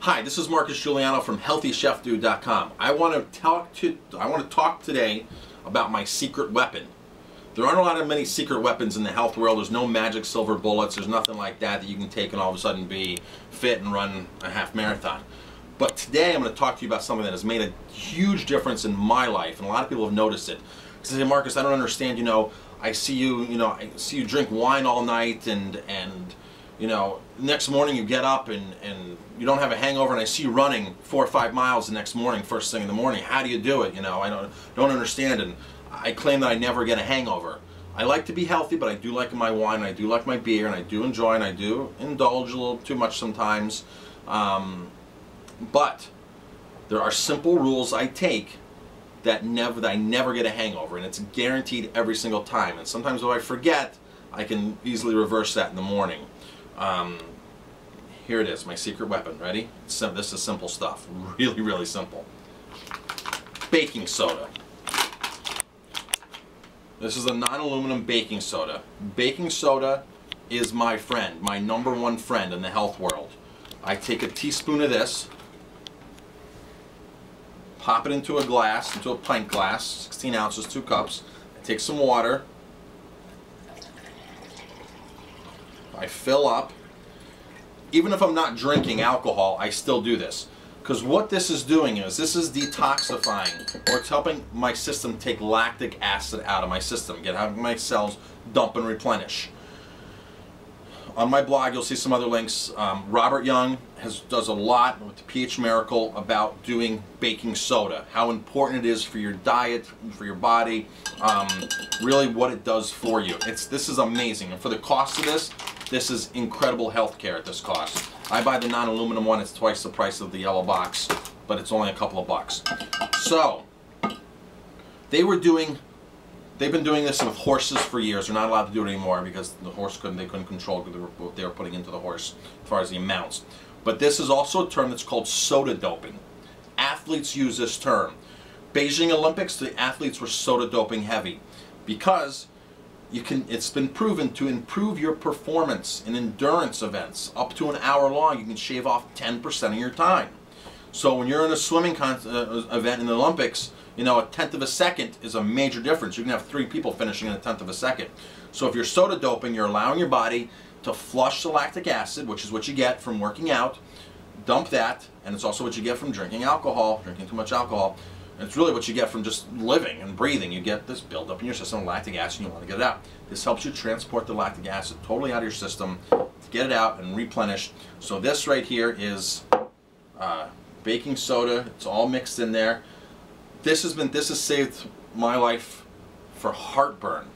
Hi, this is Marcus Giuliano from HealthyChefDude.com. I want to talk today about my secret weapon. There aren't many secret weapons in the health world. There's no magic silver bullets. There's nothing like that you can take and all of a sudden be fit and run a half marathon. But today I'm going to talk to you about something that has made a huge difference in my life, and a lot of people have noticed it. Because they say, Marcus, I don't understand. I see you drink wine all night, and next morning you get up and you don't have a hangover, and I see you running 4 or 5 miles the next morning, first thing in the morning. How do you do it? I don't understand, and I claim that I never get a hangover. I like to be healthy, but I do like my wine, and I do like my beer, and I do enjoy, and I do indulge a little too much sometimes. But there are simple rules I take that I never get a hangover, and it's guaranteed every single time. And sometimes if I forget, I can easily reverse that in the morning. Here it is, my secret weapon. Ready? This is simple stuff. Really, really simple. Baking soda. This is a non-aluminum baking soda. Baking soda is my friend, my #1 friend in the health world. I take a teaspoon of this, pop it into a glass, into a pint glass, 16 ounces, 2 cups. I take some water. I fill up. Even if I'm not drinking alcohol, I still do this. Because what this is doing is, this is detoxifying, or it's helping my system take lactic acid out of my system, get out of my cells, dump and replenish. On my blog, you'll see some other links. Robert Young does a lot with the pH Miracle about doing baking soda, how important it is for your diet, for your body, really what it does for you. This is amazing, and for the cost of this is incredible health care at this cost. I buy the non-aluminum one. It's twice the price of the yellow box, but it's only a couple of bucks. So they've been doing this with horses for years. They're not allowed to do it anymore because the horse couldn't control what they were putting into the horse as far as the amounts. But this is also a term that's called soda doping. Athletes use this term. Beijing Olympics, the athletes were soda doping heavy because it's been proven to improve your performance in endurance events. Up to an hour long, you can shave off 10% of your time. So when you're in a swimming event in the Olympics, a 1/10 of a second is a major difference. You can have 3 people finishing in a 1/10 of a second. So if you're soda doping, you're allowing your body to flush the lactic acid, which is what you get from working out, dump that, and it's also what you get from drinking alcohol, drinking too much alcohol. And it's really what you get from just living and breathing. You get this buildup in your system of lactic acid, and you want to get it out. This helps you transport the lactic acid totally out of your system, to get it out and replenish. So this right here is baking soda. It's all mixed in there. This has saved my life for heartburn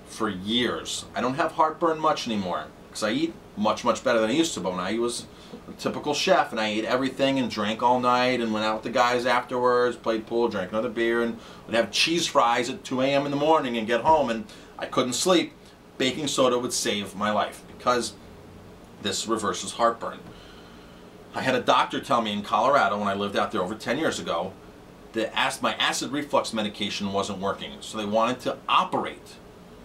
for years. I don't have heartburn much anymore because I eat much better than I used to. But when I was a typical chef and I ate everything and drank all night and went out with the guys afterwards, played pool, drank another beer, and would have cheese fries at 2 a.m. in the morning and get home and I couldn't sleep, baking soda would save my life because this reverses heartburn. I had a doctor tell me in Colorado when I lived out there over 10 years ago that my acid reflux medication wasn't working, so they wanted to operate.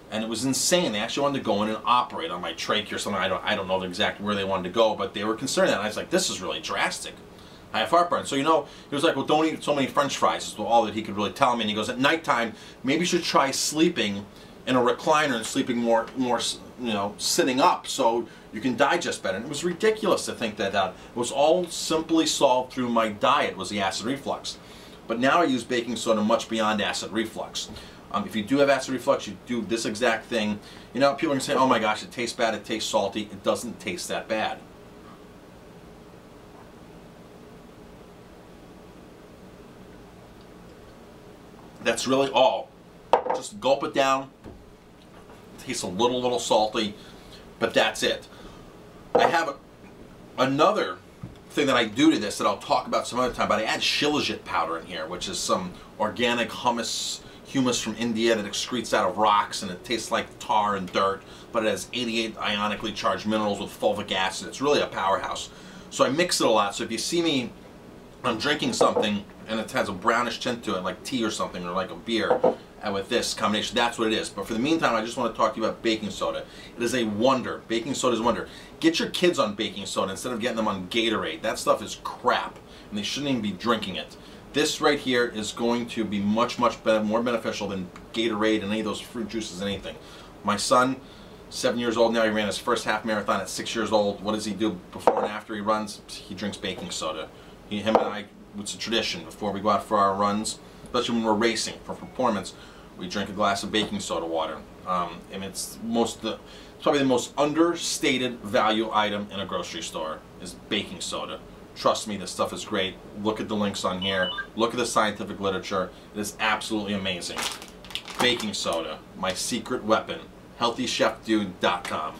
And it was insane. They actually wanted to go in and operate on my trachea or something. I don't know exactly where they wanted to go, but they were concerned. And I was like, this is really drastic. I have heartburn. So, he was like, well, don't eat so many French fries. Is all that he could really tell me. And he goes, at nighttime, maybe you should try sleeping in a recliner and sleeping more sitting up so you can digest better. And it was ridiculous to think that it was all simply solved through my diet, was the acid reflux. But now I use baking soda much beyond acid reflux. If you do have acid reflux, you do this exact thing. People are going to say, oh my gosh, it tastes bad, it tastes salty. It doesn't taste that bad. That's really all. Just gulp it down. It tastes a little salty, but that's it. I have another thing that I do to this that I'll talk about some other time, but I add shilajit powder in here, which is some organic humus from India that excretes out of rocks, and it tastes like tar and dirt, but it has 88 ionically charged minerals with fulvic acid. It's really a powerhouse. So I mix it a lot, so if you see me, I'm drinking something and it has a brownish tint to it, like tea or something, or like a beer, and with this combination, that's what it is. But for the meantime, I just want to talk to you about baking soda. It is a wonder. Baking soda is a wonder. Get your kids on baking soda instead of getting them on Gatorade. That stuff is crap, and they shouldn't even be drinking it. This right here is going to be much, much better, more beneficial than Gatorade and any of those fruit juices, anything. My son, 7 years old now, he ran his first half marathon at 6 years old. What does he do before and after he runs? He drinks baking soda. Him and I, it's a tradition before we go out for our runs, especially when we're racing for performance, we drink a glass of baking soda water. And it's probably the most understated value item in a grocery store is baking soda. Trust me, this stuff is great. Look at the links on here. Look at the scientific literature. It is absolutely amazing. Baking soda, my secret weapon. HealthyChefDude.com.